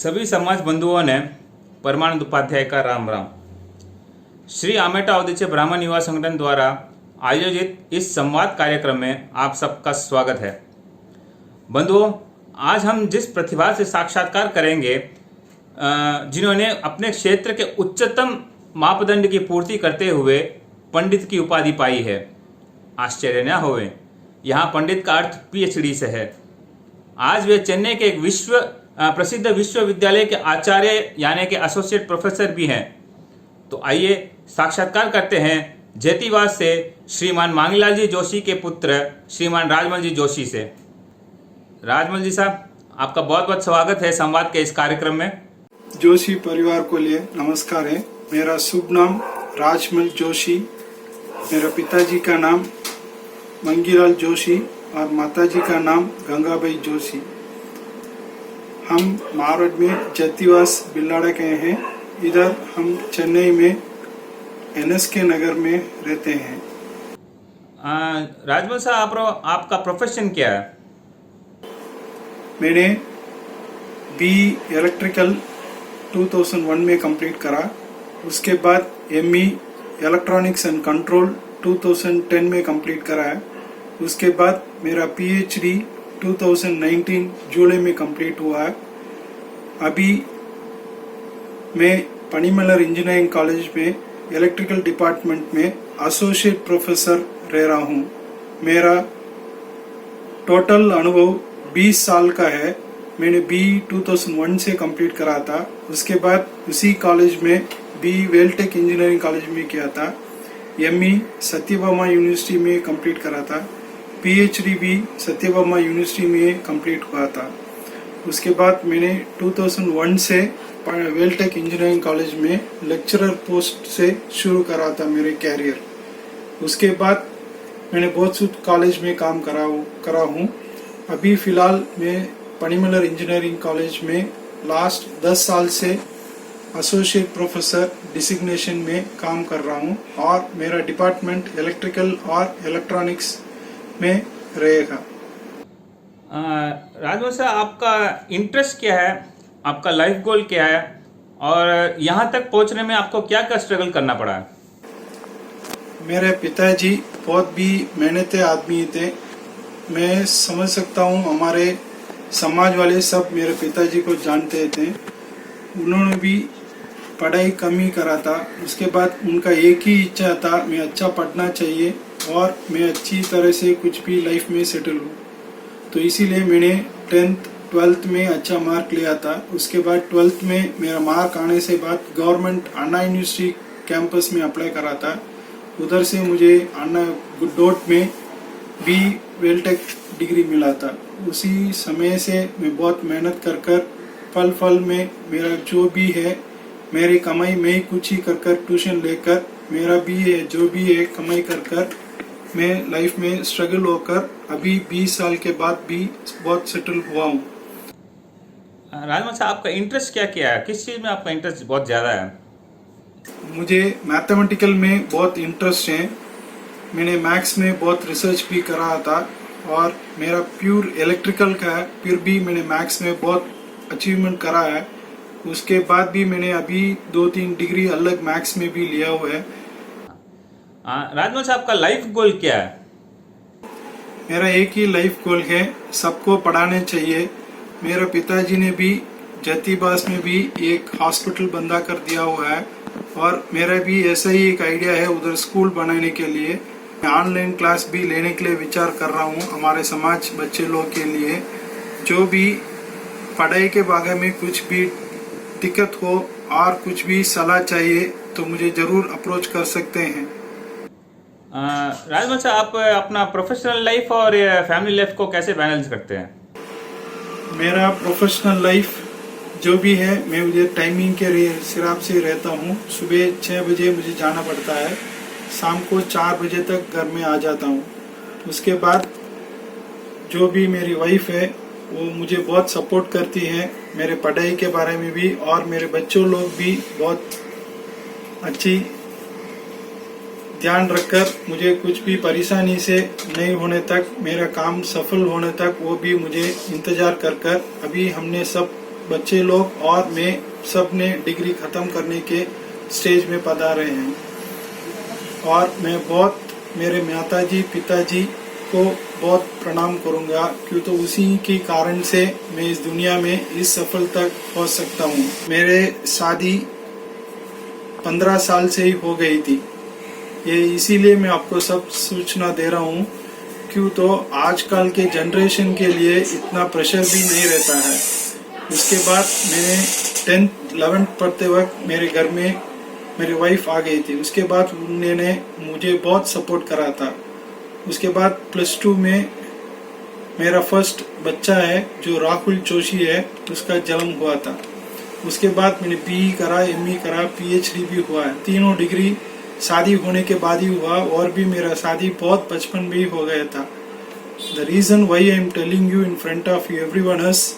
सभी समाज बंधुओं ने परमानंद उपाध्याय का राम राम। श्री आमेटा अवधीचे ब्राह्मण युवा संगठन द्वारा आयोजित इस संवाद कार्यक्रम में आप सबका स्वागत है। बंधुओं, आज हम जिस प्रतिभा से साक्षात्कार करेंगे जिन्होंने अपने क्षेत्र के उच्चतम मापदंड की पूर्ति करते हुए पंडित की उपाधि पाई है, आश्चर्य न होवे, यहाँ पंडित का अर्थ पीएचडी से है। आज वे चेन्नई के एक प्रसिद्ध विश्वविद्यालय के आचार्य यानी कि एसोसिएट प्रोफेसर भी हैं। तो आइए साक्षात्कार करते हैं जैतीवास से श्रीमान मांगीलाल जी जोशी के पुत्र श्रीमान राजमल जी जोशी से। राजमल जी साहब, आपका बहुत बहुत स्वागत है संवाद के इस कार्यक्रम में। जोशी परिवार को लिए नमस्कार है। मेरा शुभ नाम राजमल जोशी, मेरा पिताजी का नाम मंगीलाल जोशी और माताजी का नाम गंगाबाई जोशी। हम मारवाड़ में जैतीवास बिल्लाड़ा के हैं। इधर हम चेन्नई में एनएसके नगर में रहते हैं। राजमल साहब, आपका प्रोफेशन क्या है? मैंने बी इलेक्ट्रिकल 2001 में कंप्लीट करा। उसके बाद एमई इलेक्ट्रॉनिक्स एंड कंट्रोल 2010 में कंप्लीट करा है। उसके बाद मेरा पीएचडी 2019 जुलाई में कंप्लीट हुआ है। अभी मैं पनीमलर इंजीनियरिंग कॉलेज में इलेक्ट्रिकल डिपार्टमेंट में एसोसिएट प्रोफेसर रह रहा हूँ। मेरा टोटल अनुभव 20 साल का है। मैंने बी 2001 से कंप्लीट करा था। उसके बाद उसी कॉलेज में बी वेलटेक इंजीनियरिंग कॉलेज में किया था। एमई सत्यभामा यूनिवर्सिटी में कंप्लीट करा था। पीएचडी भी सत्यभामा यूनिवर्सिटी में कंप्लीट हुआ था। उसके बाद मैंने 2001 से वेलटेक इंजीनियरिंग कॉलेज में लेक्चरर पोस्ट से शुरू करा था मेरे कैरियर। उसके बाद मैंने बहुत सी कॉलेज में काम करा हूँ। अभी फिलहाल मैं पनीमलर इंजीनियरिंग कॉलेज में लास्ट 10 साल से एसोसिएट प्रोफेसर डिसिग्नेशन में काम कर रहा हूँ और मेरा डिपार्टमेंट इलेक्ट्रिकल और इलेक्ट्रॉनिक्स में रहेगा। राजमल साहब, आपका इंटरेस्ट क्या है, आपका लाइफ गोल क्या है और यहाँ तक पहुँचने में आपको क्या क्या स्ट्रगल करना पड़ा है? मेरे पिताजी बहुत भी मेहनती आदमी थे। मैं समझ सकता हूँ, हमारे समाज वाले सब मेरे पिताजी को जानते थे। उन्होंने भी पढ़ाई कम ही करा था। उसके बाद उनका एक ही इच्छा था, मैं अच्छा पढ़ना चाहिए और मैं अच्छी तरह से कुछ भी लाइफ में सेटल हूँ। तो इसीलिए मैंने 10th 12th में अच्छा मार्क लिया था। उसके बाद 12th में मेरा मार्क आने से बाद गवर्नमेंट अन्ना यूनिवर्सिटी कैंपस में अप्लाई करा था। उधर से मुझे अन्ना गुड्डोट में बी वेलटेक डिग्री मिला था। उसी समय से मैं बहुत मेहनत कर फल में मेरा जो भी है मेरी कमाई में ही कुछ ही कर ट्यूशन लेकर मेरा भी है जो भी है कमाई कर मैं लाइफ में स्ट्रगल होकर अभी 20 साल के बाद भी बहुत सेटल हुआ हूँ। राजमल साहब, आपका इंटरेस्ट क्या है, किस चीज़ में आपका इंटरेस्ट बहुत ज़्यादा है? मुझे मैथमेटिकल में बहुत इंटरेस्ट है। मैंने मैथ्स में बहुत रिसर्च भी करा था और मेरा प्योर इलेक्ट्रिकल का है, फिर भी मैंने मैथ्स में बहुत अचीवमेंट करा है। उसके बाद भी मैंने अभी 2-3 डिग्री अलग मैथ्स में भी लिया हुआ है। राजमल साहब, आपका लाइफ गोल क्या है? मेरा एक ही लाइफ गोल है, सबको पढ़ाने चाहिए। मेरे पिताजी ने भी जैतीवास में भी एक हॉस्पिटल बंदा कर दिया हुआ है और मेरा भी ऐसा ही एक आइडिया है उधर स्कूल बनाने के लिए। मैं ऑनलाइन क्लास भी लेने के लिए विचार कर रहा हूँ हमारे समाज बच्चे लोग के लिए। जो भी पढ़ाई के बारे में कुछ भी दिक्कत हो और कुछ भी सलाह चाहिए तो मुझे जरूर अप्रोच कर सकते हैं। राजमल साहब, आप अपना प्रोफेशनल लाइफ और फैमिली लाइफ को कैसे बैलेंस करते हैं? मेरा प्रोफेशनल लाइफ जो भी है मैं मुझे टाइमिंग के हिसाब से रहता हूँ। सुबह 6 बजे मुझे जाना पड़ता है, शाम को 4 बजे तक घर में आ जाता हूँ। उसके बाद जो भी मेरी वाइफ है वो मुझे बहुत सपोर्ट करती है मेरे पढ़ाई के बारे में भी और मेरे बच्चों लोग भी बहुत अच्छी ध्यान रखकर मुझे कुछ भी परेशानी से नहीं होने तक, मेरा काम सफल होने तक वो भी मुझे इंतजार कर अभी हमने सब बच्चे लोग और मैं सब ने डिग्री खत्म करने के स्टेज में पधारे हैं। और मैं बहुत मेरे माताजी पिताजी को बहुत प्रणाम करूंगा, क्यों तो उसी के कारण से मैं इस दुनिया में इस सफल तक पहुंच सकता हूं। मेरे शादी 15 साल से ही हो गई थी। ये इसीलिए मैं आपको सब सूचना दे रहा हूं, क्यों तो आजकल के जनरेशन के लिए इतना प्रेशर भी नहीं रहता है। उसके बाद मैंने 10th 11th पढ़ते वक्त मेरे घर में मेरी वाइफ आ गई थी। उसके बाद उन्होंने मुझे बहुत सपोर्ट करा था। उसके बाद +2 में मेरा फर्स्ट बच्चा है जो राहुल जोशी है, उसका जन्म हुआ था। उसके बाद मैंने BE करा, ME करा, PhD भी हुआ है। तीनों डिग्री शादी होने के बाद ही हुआ, और भी मेरा शादी बहुत बचपन में ही हो गया था। The reason why I am telling you in front of you everyone is,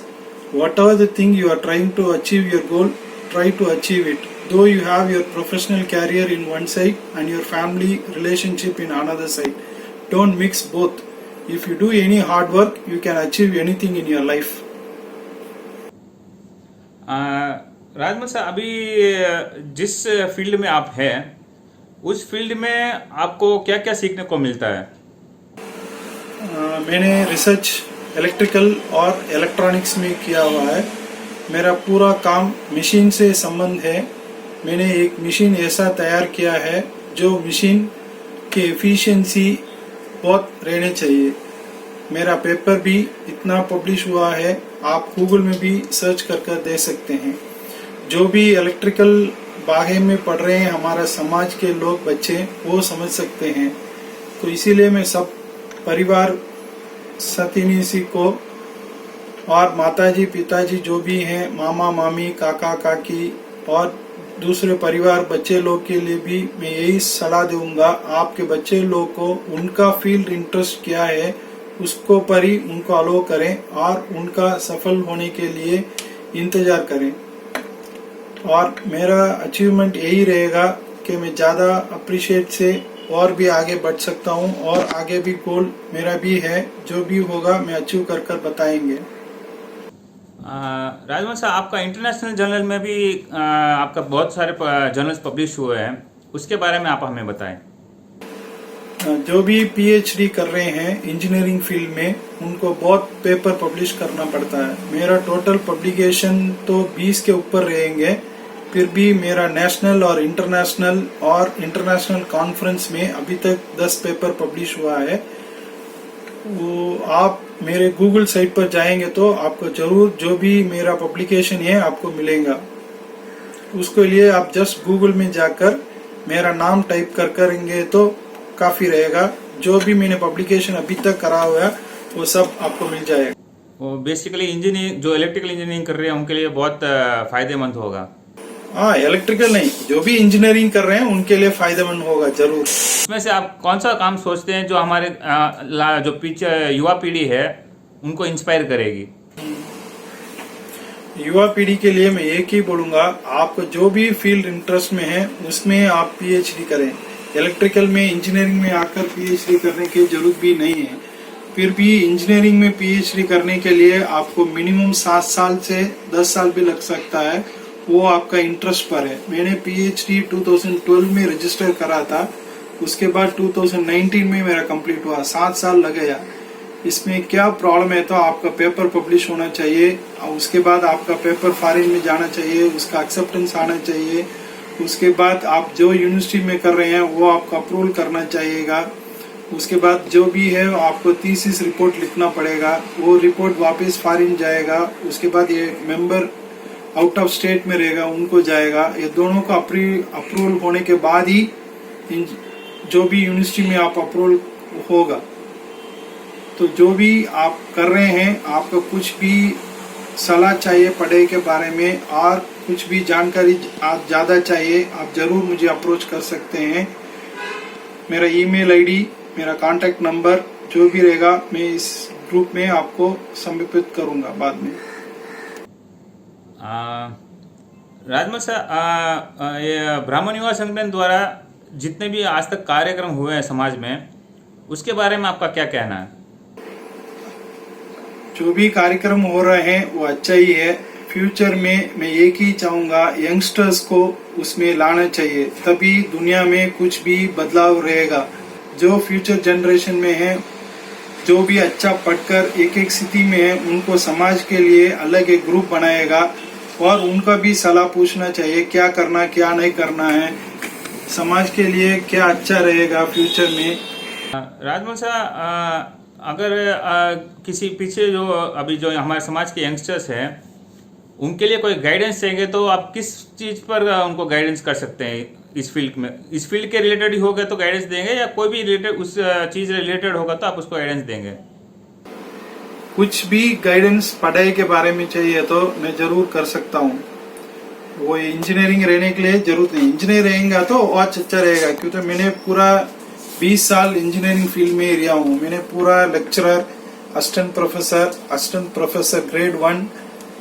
whatever the thing you are trying to achieve your goal, try to achieve it. Though you have your professional career in one side and your family relationship in another side, don't mix both. If you do any hard work, you can achieve anything in your life. Rajmal साहब, अभी जिस field में आप हैं उस field में आपको क्या क्या सीखने को मिलता है? मैंने रिसर्च इलेक्ट्रिकल और इलेक्ट्रॉनिक्स में किया हुआ है। मेरा पूरा काम मशीन से संबंध है। मैंने एक मशीन ऐसा तैयार किया है जो मशीन की एफिशिएंसी बहुत रहने चाहिए। मेरा पेपर भी इतना पब्लिश हुआ है, आप गूगल में भी सर्च कर दे सकते हैं। जो भी इलेक्ट्रिकल बारे में पढ़ रहे हैं हमारा समाज के लोग बच्चे, वो समझ सकते हैं। तो इसीलिए मैं सब परिवार सतीनीसी को और माताजी पिताजी जो भी हैं, मामा मामी काका काकी और दूसरे परिवार बच्चे लोग के लिए भी मैं यही सलाह दूंगा, आपके बच्चे लोग को उनका फील्ड इंटरेस्ट क्या है उसको पर ही उनको अलो करें और उनका सफल होने के लिए इंतजार करें। और मेरा अचीवमेंट यही रहेगा कि मैं ज़्यादा अप्रिशिएट से और भी आगे बढ़ सकता हूं, और आगे भी गोल मेरा भी है, जो भी होगा मैं अचीव कर बताएंगे। राजमल साहब, आपका इंटरनेशनल जर्नल में भी आपका बहुत सारे जर्नल्स पब्लिश हुए हैं, उसके बारे में आप हमें बताएं। जो भी PhD कर रहे हैं इंजीनियरिंग फील्ड में, उनको बहुत पेपर पब्लिश करना पड़ता है। मेरा टोटल पब्लिकेशन तो 20 के ऊपर रहेंगे, फिर भी मेरा नेशनल और इंटरनेशनल कॉन्फ्रेंस में अभी तक 10 पेपर पब्लिश हुआ है। वो आप मेरे गूगल साइट पर जाएंगे तो आपको जरूर जो भी मेरा पब्लिकेशन है आपको मिलेगा। उसके लिए आप जस्ट गूगल में जाकर मेरा नाम टाइप करेंगे तो काफी रहेगा। जो भी मैंने पब्लिकेशन अभी तक करा हुआ है वो सब आपको मिल जाएगा। वो बेसिकली इंजीनियरिंग, जो इलेक्ट्रिकल इंजीनियरिंग कर रहे हैं उनके लिए बहुत फायदेमंद होगा। हाँ, इलेक्ट्रिकल नहीं, जो भी इंजीनियरिंग कर रहे हैं उनके लिए फायदेमंद होगा जरूर। इसमें से आप कौन सा काम सोचते हैं जो हमारे जो पीछे युवा पीढ़ी है उनको इंस्पायर करेगी? युवा पीढ़ी के लिए मैं एक ही बोलूंगा, आपको जो भी फील्ड इंटरेस्ट में है उसमें आप PhD करें। इलेक्ट्रिकल में इंजीनियरिंग में आकर PhD करने की जरूरत भी नहीं है। फिर भी इंजीनियरिंग में PhD करने के लिए आपको मिनिमम 7 साल से 10 साल भी लग सकता है, वो आपका इंटरेस्ट पर है। मैंने PhD 2012 में रजिस्टर करा था, उसके बाद 2019 में मेरा कंप्लीट हुआ। 7 साल लगेगा। इसमें क्या प्रॉब्लम है, तो आपका पेपर पब्लिश होना चाहिए, और उसके बाद आपका पेपर फॉरेन में जाना चाहिए, उसका एक्सेप्टेंस आना चाहिए। उसके बाद आप जो यूनिवर्सिटी में कर रहे हैं वो आपको अप्रूवल करना चाहिएगा। उसके बाद जो भी है आपको थीसिस रिपोर्ट लिखना पड़ेगा, वो रिपोर्ट वापस फॉरेन जाएगा। उसके बाद ये मेंबर आउट ऑफ स्टेट में रहेगा, उनको जाएगा। ये दोनों का अप्रूवल होने के बाद ही जो भी यूनिवर्सिटी में आप अप्रूवल होगा। तो जो भी आप कर रहे हैं, आपको कुछ भी सलाह चाहिए पढ़ाई के बारे में और कुछ भी जानकारी आप ज़्यादा चाहिए, आप ज़रूर मुझे अप्रोच कर सकते हैं। मेरा ईमेल आईडी, मेरा कांटेक्ट नंबर जो भी रहेगा मैं इस ग्रुप में आपको समर्पित करूंगा बाद में। राजमल साहब, ये ब्राह्मण युवा संगठन द्वारा जितने भी आज तक कार्यक्रम हुए हैं समाज में, उसके बारे में आपका क्या कहना है? जो भी कार्यक्रम हो रहे हैं वो अच्छा ही है। फ्यूचर में मैं एक ही चाहूंगा, यंगस्टर्स को उसमें लाना चाहिए, तभी दुनिया में कुछ भी बदलाव रहेगा। जो फ्यूचर जनरेशन में है, जो भी अच्छा पढ़कर एक एक स्थिति में है, उनको समाज के लिए अलग एक ग्रुप बनाएगा और उनका भी सलाह पूछना चाहिए, क्या करना क्या नहीं करना है, समाज के लिए क्या अच्छा रहेगा फ्यूचर में। राजमल साहब, अगर किसी पीछे जो अभी जो हमारे समाज के यंगस्टर्स हैं उनके लिए कोई गाइडेंस चाहिए तो आप किस चीज़ पर उनको गाइडेंस कर सकते हैं? इस फील्ड में, इस फील्ड के रिलेटेड ही होगा तो गाइडेंस देंगे, या कोई भी रिलेटेड उस चीज़ रिलेटेड होगा तो आप उसको गाइडेंस देंगे? कुछ भी गाइडेंस पढ़ाई के बारे में चाहिए तो मैं जरूर कर सकता हूँ। वो इंजीनियरिंग रहने के लिए जरूरत नहीं, इंजीनियर रहेगा तो और अच्छा रहेगा, क्योंकि मैंने पूरा 20 साल इंजीनियरिंग फील्ड में रहा हूँ। मैंने पूरा लेक्चरर, असिस्टेंट प्रोफेसर ग्रेड 1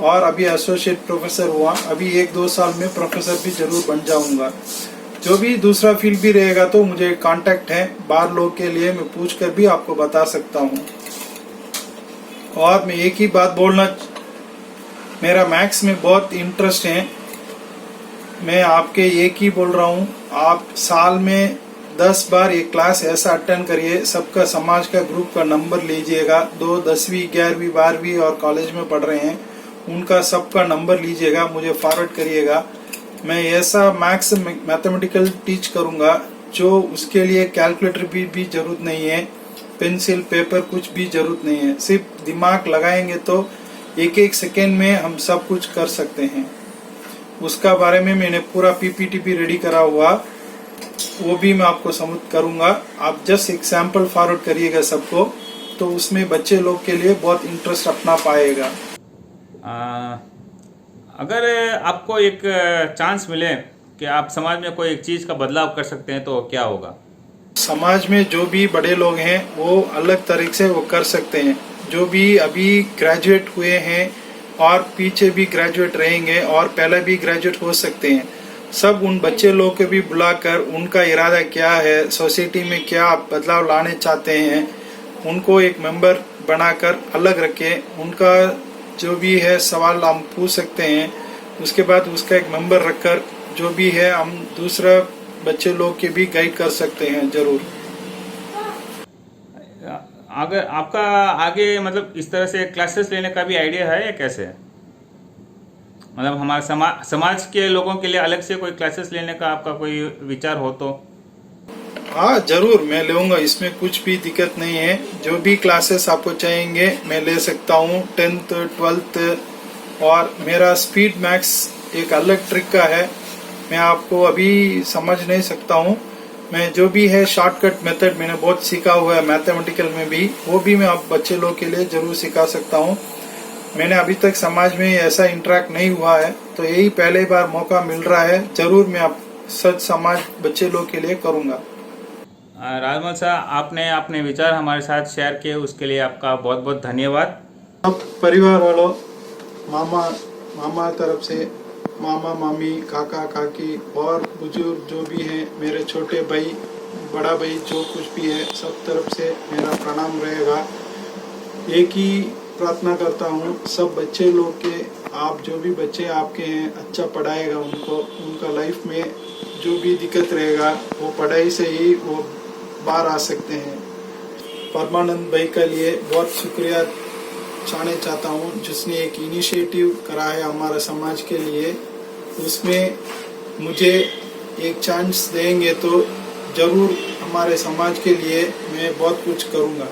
और अभी एसोसिएट प्रोफेसर हुआ। अभी 1-2 साल में प्रोफेसर भी जरूर बन जाऊंगा। जो भी दूसरा फील्ड भी रहेगा तो मुझे कांटेक्ट है बाहर लोग के लिए, मैं पूछ कर भी आपको बता सकता हूँ। और मैं एक ही बात बोलना, मेरा मैथ्स में बहुत इंटरेस्ट है। मैं आपके एक ही बोल रहा हूँ, आप साल में 10 बार एक क्लास ऐसा अटेंड करिए, सबका समाज का ग्रुप का नंबर लीजिएगा। 10वीं 11वीं 12वीं और कॉलेज में पढ़ रहे हैं उनका सबका नंबर लीजिएगा, मुझे फॉरवर्ड करिएगा। मैं ऐसा मैथ्स मैथमेटिकल टीच करूंगा जो उसके लिए कैलकुलेटर भी जरूरत नहीं है, पेंसिल पेपर कुछ भी जरूरत नहीं है, सिर्फ दिमाग लगाएंगे तो एक सेकेंड में हम सब कुछ कर सकते हैं। उसका बारे में मैंने पूरा पीपीटी भी रेडी करा हुआ, वो भी मैं आपको सबमिट करूंगा। आप जस्ट एक सैंपल फॉरवर्ड करिएगा सबको, तो उसमें बच्चे लोग के लिए बहुत इंटरेस्ट अपना पाएगा। अगर आपको एक चांस मिले कि आप समाज में कोई एक चीज़ का बदलाव कर सकते हैं तो क्या होगा? समाज में जो भी बड़े लोग हैं वो अलग तरीके से वो कर सकते हैं। जो भी अभी ग्रेजुएट हुए हैं और पीछे भी ग्रेजुएट रहेंगे और पहले भी ग्रेजुएट हो सकते हैं, सब उन बच्चे लोग को भी बुलाकर उनका इरादा क्या है, सोसाइटी में क्या बदलाव लाने चाहते हैं, उनको एक मेंबर बनाकर अलग रखे, उनका जो भी है सवाल हम पूछ सकते हैं। उसके बाद उसका एक मेंबर रखकर जो भी है हम दूसरा बच्चे लोग के भी गाइड कर सकते हैं जरूर। अगर आपका आगे मतलब इस तरह से क्लासेस लेने का भी आइडिया है या कैसे है? मतलब हमारे समाज के लोगों के लिए अलग से कोई क्लासेस लेने का आपका कोई विचार हो तो? हाँ जरूर, मैं लूंगा, इसमें कुछ भी दिक्कत नहीं है। जो भी क्लासेस आपको चाहेंगे मैं ले सकता हूँ, 10th 12th। और मेरा स्पीड मैक्स एक अलग ट्रिक का है, मैं आपको अभी समझ नहीं सकता हूँ। मैं जो भी है शॉर्टकट मेथड मैंने बहुत सीखा हुआ है मैथमेटिकल में भी, वो भी मैं आप बच्चे लोग के लिए जरूर सिखा सकता हूँ। मैंने अभी तक समाज में ऐसा इंटरेक्ट नहीं हुआ है, तो यही पहले बार मौका मिल रहा है, जरूर मैं आप सच समाज बच्चे लोग के लिए करूँगा। राजमल साहब, आपने अपने विचार हमारे साथ शेयर किए, उसके लिए आपका बहुत बहुत धन्यवाद। अब परिवार वालों, मामा तरफ से मामा मामी काका काकी और बुजुर्ग जो भी हैं, मेरे छोटे भाई बड़ा भाई जो कुछ भी है, सब तरफ से मेरा प्रणाम रहेगा। एक ही प्रार्थना करता हूँ सब बच्चे लोग के, आप जो भी बच्चे आपके हैं अच्छा पढ़ाएगा उनको, उनका लाइफ में जो भी दिक्कत रहेगा वो पढ़ाई से ही वो बाहर आ सकते हैं। परमानंद भाई के लिए बहुत शुक्रिया चाहना चाहता हूँ, जिसने एक इनिशिएटिव करा है हमारे समाज के लिए। उसमें मुझे एक चांस देंगे तो जरूर हमारे समाज के लिए मैं बहुत कुछ करूँगा।